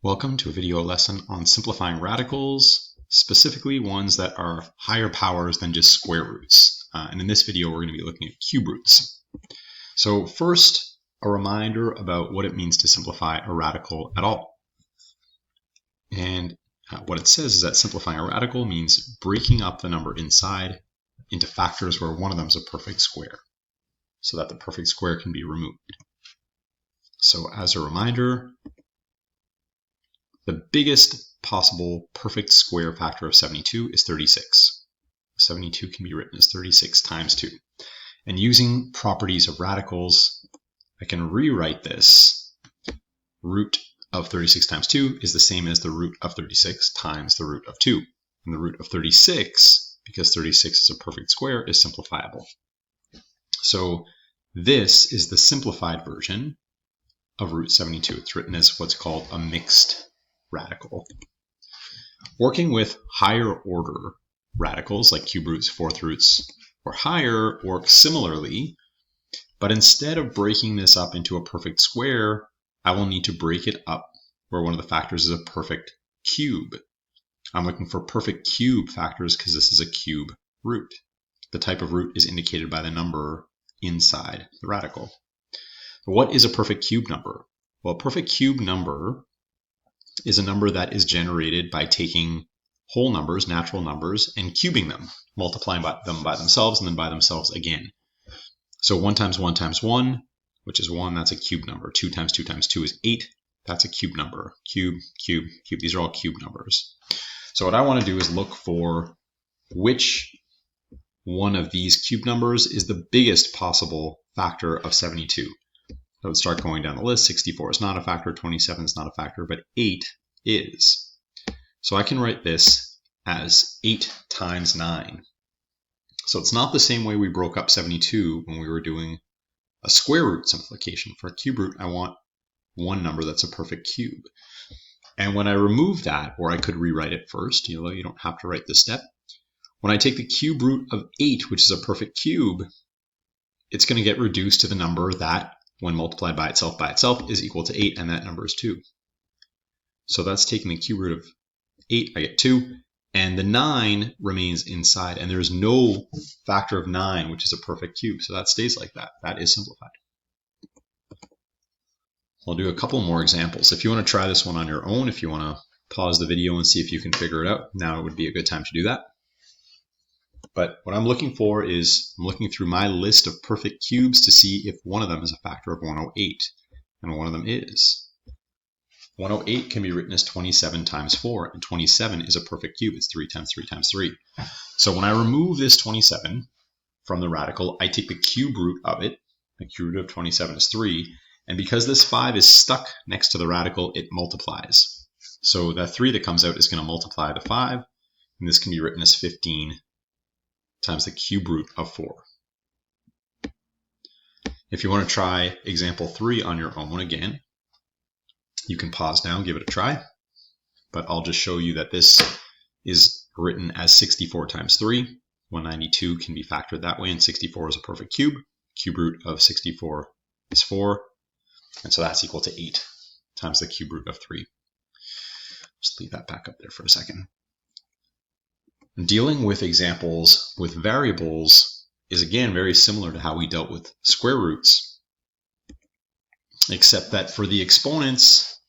Welcome to a video lesson on simplifying radicals, specifically ones that are higher powers than just square roots. And in this video, we're going to be looking at cube roots. So first, a reminder about what it means to simplify a radical at all. And what it says is that simplifying a radical means breaking up the number inside into factors where one of them is a perfect square, so that the perfect square can be removed. So as a reminder, the biggest possible perfect square factor of 72 is 36. 72 can be written as 36 times 2. And using properties of radicals, I can rewrite this. Root of 36 times 2 is the same as the root of 36 times the root of 2. And the root of 36, because 36 is a perfect square, is simplifiable. So this is the simplified version of root 72. It's written as what's called a mixed radical. Working with higher order radicals like cube roots, fourth roots, or higher works similarly, but instead of breaking this up into a perfect square, I will need to break it up where one of the factors is a perfect cube. I'm looking for perfect cube factors because this is a cube root. The type of root is indicated by the number inside the radical. What is a perfect cube number? Well, a perfect cube number is a number that is generated by taking whole numbers, natural numbers, and cubing them, multiplying them by themselves and then by themselves again. So 1 times 1 times 1, which is 1, that's a cube number. 2 times 2 times 2 is 8, that's a cube number. Cube, cube, cube, these are all cube numbers. So what I want to do is look for which one of these cube numbers is the biggest possible factor of 72. I would start going down the list. 64 is not a factor, 27 is not a factor, but 8 is. So I can write this as 8 times 9. So it's not the same way we broke up 72 when we were doing a square root simplification. For a cube root, I want one number that's a perfect cube. And when I remove that, or I could rewrite it first, you don't have to write this step. When I take the cube root of 8, which is a perfect cube, it's going to get reduced to the number that, when multiplied by itself is equal to 8, and that number is 2. So that's taking the cube root of 8, I get 2, and the 9 remains inside, and there's no factor of 9, which is a perfect cube, so that stays like that. That is simplified. I'll do a couple more examples. If you want to try this one on your own, if you want to pause the video and see if you can figure it out, now would be a good time to do that. But what I'm looking for is, I'm looking through my list of perfect cubes to see if one of them is a factor of 108, and one of them is. 108 can be written as 27 times 4, and 27 is a perfect cube. It's 3 times 3 times 3. So when I remove this 27 from the radical, I take the cube root of it. The cube root of 27 is 3, and because this 5 is stuck next to the radical, it multiplies. So that 3 that comes out is going to multiply the 5, and this can be written as 15 times the cube root of 4. If you want to try example 3 on your own again, you can pause now and give it a try. But I'll just show you that this is written as 64 times 3. 192 can be factored that way, and 64 is a perfect cube. Cube root of 64 is 4, and so that's equal to 8 times the cube root of 3. Just leave that back up there for a second. Dealing with examples with variables is again very similar to how we dealt with square roots, except that for the exponents,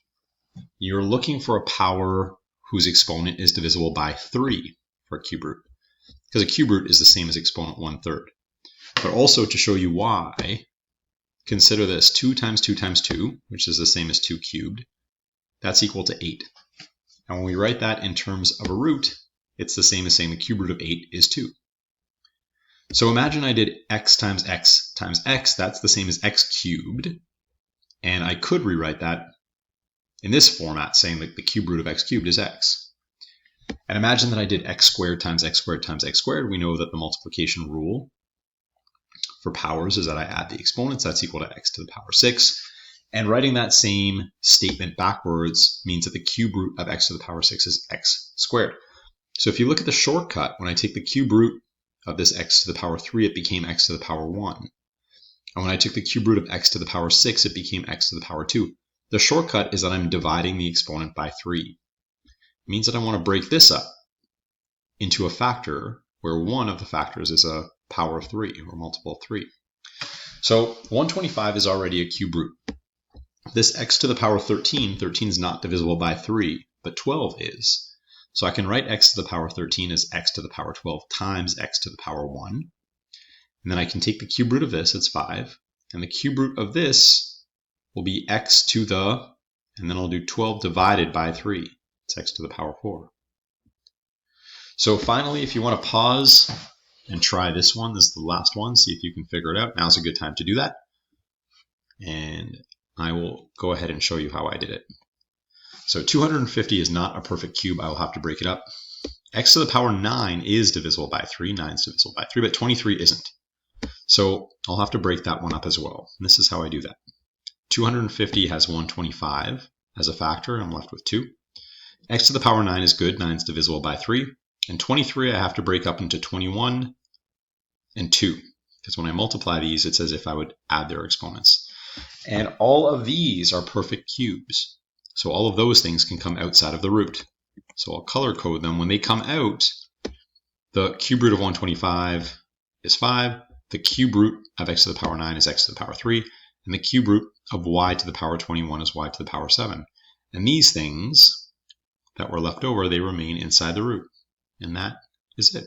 you're looking for a power whose exponent is divisible by 3 for a cube root, because a cube root is the same as exponent 1/3. But also to show you why, consider this 2 times 2 times 2, which is the same as 2 cubed. That's equal to 8. And when we write that in terms of a root, it's the same as saying the cube root of 8 is 2. So imagine I did x times x times x. That's the same as x cubed. And I could rewrite that in this format, saying that the cube root of x cubed is x. And imagine that I did x squared times x squared times x squared. We know that the multiplication rule for powers is that I add the exponents. That's equal to x to the power 6. And writing that same statement backwards means that the cube root of x to the power 6 is x squared. So if you look at the shortcut, when I take the cube root of this x to the power 3, it became x to the power 1. And when I took the cube root of x to the power 6, it became x to the power 2. The shortcut is that I'm dividing the exponent by 3. It means that I want to break this up into a factor where one of the factors is a power of 3 or multiple of 3. So 125 is already a cube root. This x to the power 13, 13 is not divisible by 3, but 12 is. So I can write x to the power 13 as x to the power 12 times x to the power 1. And then I can take the cube root of this, it's 5. And the cube root of this will be x to the, and then I'll do 12 divided by 3. It's x to the power 4. So finally, if you want to pause and try this one, this is the last one, see if you can figure it out. Now's a good time to do that. And I will go ahead and show you how I did it. So 250 is not a perfect cube. I will have to break it up. X to the power 9 is divisible by 3. 9 is divisible by 3, but 23 isn't. So I'll have to break that one up as well. And this is how I do that. 250 has 125 as a factor. I'm left with 2. X to the power 9 is good. 9 is divisible by 3. And 23 I have to break up into 21 and 2. Because when I multiply these, it's as if I would add their exponents. And all of these are perfect cubes. So all of those things can come outside of the root. So I'll color code them. When they come out, the cube root of 125 is 5. The cube root of x to the power 9 is x to the power 3. And the cube root of y to the power 21 is y to the power 7. And these things that were left over, they remain inside the root. And that is it.